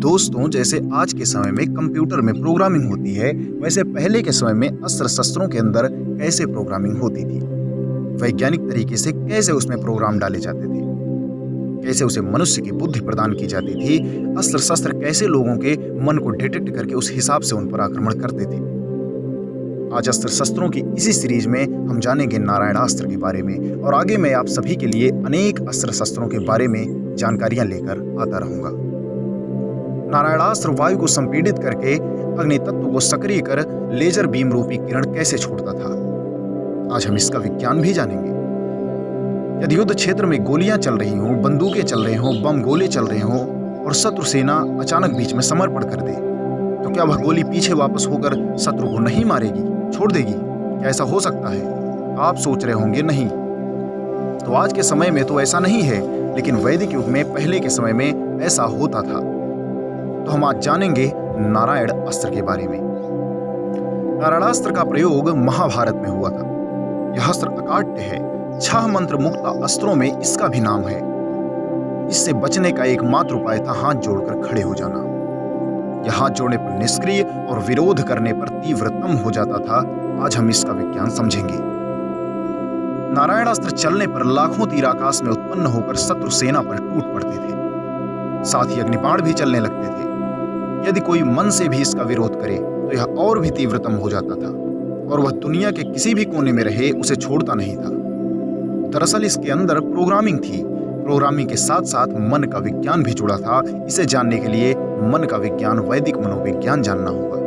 दोस्तों, जैसे आज के समय में कंप्यूटर में प्रोग्रामिंग होती है, वैसे पहले के समय में अस्त्र शस्त्रों के अंदर कैसे प्रोग्रामिंग होती थी। वैज्ञानिक तरीके से कैसे उसमें प्रोग्राम डाले जाते थे, कैसे उसे मनुष्य की बुद्धि प्रदान की जाती थी, अस्त्र शस्त्र कैसे लोगों के मन को डिटेक्ट करके उस हिसाब से उन पर आक्रमण करते थे। आज अस्त्र शस्त्रों की इसी सीरीज में हम जानेंगे नारायणास्त्र के बारे में, और आगे मैं आप सभी के लिए अनेक अस्त्र शस्त्रों के बारे में जानकारियां लेकर आता रहूंगा। नारायणास्त्र वायु को संपीड़ित करके अग्नि तत्व को सक्रिय कर लेजर बीम रूपी किरण कैसे छोड़ता था, आज हम इसका विज्ञान भी जानेंगे। यदि युद्ध क्षेत्र में गोलियां चल रही हों, बंदूकें चल रही हों, बम गोले चल रहे हों और शत्रु सेना अचानक बीच में समर्पण कर दे, तो क्या वह गोली पीछे वापस होकर शत्रु को नहीं मारेगी, छोड़ देगी? क्या ऐसा हो सकता है? आप सोच रहे होंगे नहीं। तो आज के समय में तो ऐसा नहीं है, लेकिन वैदिक युग में पहले के समय में ऐसा होता था। तो हम आज जानेंगे नारायण अस्त्र के बारे में। नारायणास्त्र का प्रयोग महाभारत में हुआ था। यह अस्त्र अकाट्य है, 6 मंत्र मुक्त अस्त्रों में इसका भी नाम है। इससे बचने का एकमात्र उपाय था हाथ जोड़कर खड़े हो जाना। यह हाथ जोड़ने पर निष्क्रिय और विरोध करने पर तीव्रतम हो जाता था। आज हम इसका विज्ञान समझेंगे। नारायणास्त्र चलने पर लाखों तीर आकाश में उत्पन्न होकर शत्रु सेना पर टूट पड़ते थे। साथ ही अग्निबाण भी चलने लगते थे। यदि कोई मन से भी इसका विरोध करे तो यह और भी तीव्रतम हो जाता था, और वह दुनिया के किसी भी कोने में रहे उसे छोड़ता नहीं था। दरअसल इसके अंदर प्रोग्रामिंग थी। प्रोग्रामिंग के साथ साथ मन का विज्ञान भी जुड़ा था। इसे जानने के लिए मन का विज्ञान, वैदिक मनोविज्ञान जानना होगा।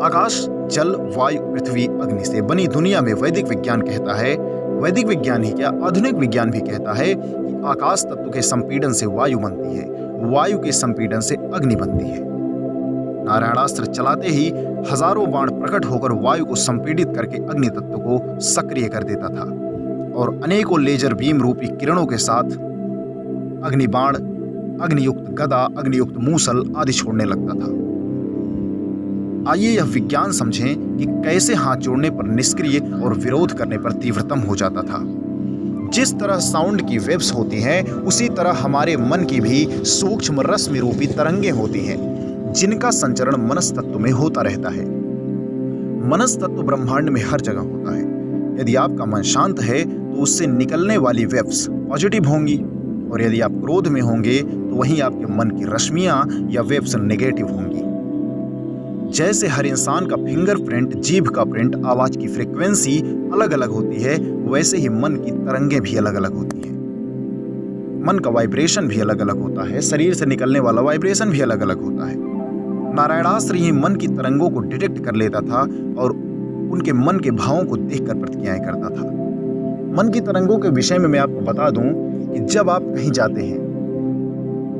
आकाश, जल, वायु, पृथ्वी, अग्नि से बनी दुनिया में वैदिक विज्ञान कहता है, वैदिक विज्ञान ही क्या आधुनिक विज्ञान भी कहता है कि आकाश तत्व के संपीड़न से वायु बनती है, वायु के संपीड़न से अग्नि बनती है। नारायणास्त्र चलाते ही हजारों बाण प्रकट होकर वायु को संपीड़ित करके अग्नि तत्व को सक्रिय कर देता था, और अनेकों लेजर बीम रूपी किरणों के साथ अग्निबाण, अग्नियुक्त गदा, अग्नियुक्त मूसल आदि छोड़ने लगता था। आइए यह विज्ञान समझें कि कैसे हाथ जोड़ने पर निष्क्रिय और विरोध करने पर तीव्रतम हो जाता था। जिस तरह साउंड की वेव्स होती हैं, उसी तरह हमारे मन की भी सूक्ष्म रश्मि रूपी तरंगे होती हैं, जिनका संचरण मनस्तत्व में होता रहता है। मनस्तत्व ब्रह्मांड में हर जगह होता है। यदि आपका मन शांत है तो उससे निकलने वाली वेव्स पॉजिटिव होंगी, और यदि आप क्रोध में होंगे तो वहीं आपके मन की रश्मियां या वेव्स नेगेटिव होंगी। जैसे हर इंसान का फिंगरप्रिंट, जीभ का प्रिंट, आवाज की फ्रीक्वेंसी अलग अलग होती है, वैसे ही मन की तरंगें भी अलग अलग होती हैं। मन का वाइब्रेशन भी अलग अलग होता है, शरीर से निकलने वाला वाइब्रेशन भी अलग अलग होता है। नारायणास्त्र ही मन की तरंगों को डिटेक्ट कर लेता था और उनके मन के भावों को देखकर प्रतिक्रियाएं करता था। मन की तरंगों के विषय में मैं आपको बता दूं कि जब आप कहीं जाते हैं,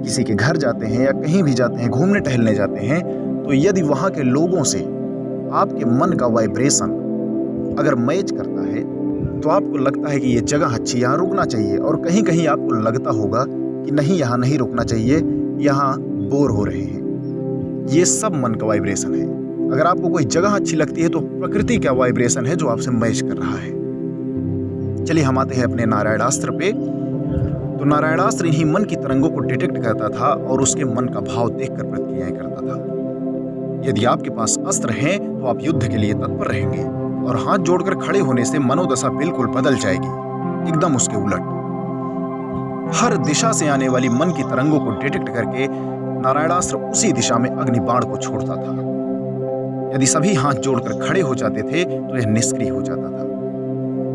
किसी के घर जाते हैं या कहीं भी जाते हैं, घूमने टहलने जाते हैं, तो यदि वहां के लोगों से आपके मन का वाइब्रेशन अगर मैच करता है तो आपको लगता है कि ये जगह अच्छी, यहाँ रुकना चाहिए, और कहीं कहीं आपको लगता होगा कि नहीं, यहाँ नहीं रुकना चाहिए, यहाँ बोर हो रहे हैं। ये सब मन का वाइब्रेशन है। अगर आपको कोई जगह अच्छी लगती है तो प्रकृति का वाइब्रेशन है जो आपसे मैच कर रहा है। चलिए हम आते हैं अपने नारायणास्त्र पे। तो नारायणास्त्र इन्हीं मन की तरंगों को डिटेक्ट करता था और उसके मन का भाव देखकर प्रतिक्रियाएं करता था। यदि आपके पास अस्त्र हैं तो आप युद्ध के लिए तत्पर रहेंगे, और हाथ जोड़कर खड़े होने से मनोदशा बिल्कुल बदल जाएगी, एकदम उसके उलट। हर दिशा से आने वाली मन की तरंगों को डिटेक्ट करके नारायणास्त्र उसी दिशा में अग्निबाण को छोड़ता था। यदि सभी हाथ जोड़कर खड़े हो जाते थे तो यह निष्क्रिय हो जाता था।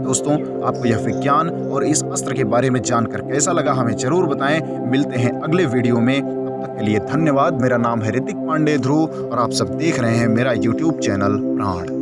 दोस्तों, आपको यह विज्ञान और इस अस्त्र के बारे में जानकर कैसा लगा, हमें जरूर बताएं। मिलते हैं अगले वीडियो में, तब तक के लिए धन्यवाद। मेरा नाम है ऋतिक पांडे ध्रुव, और आप सब देख रहे हैं मेरा YouTube चैनल प्राण।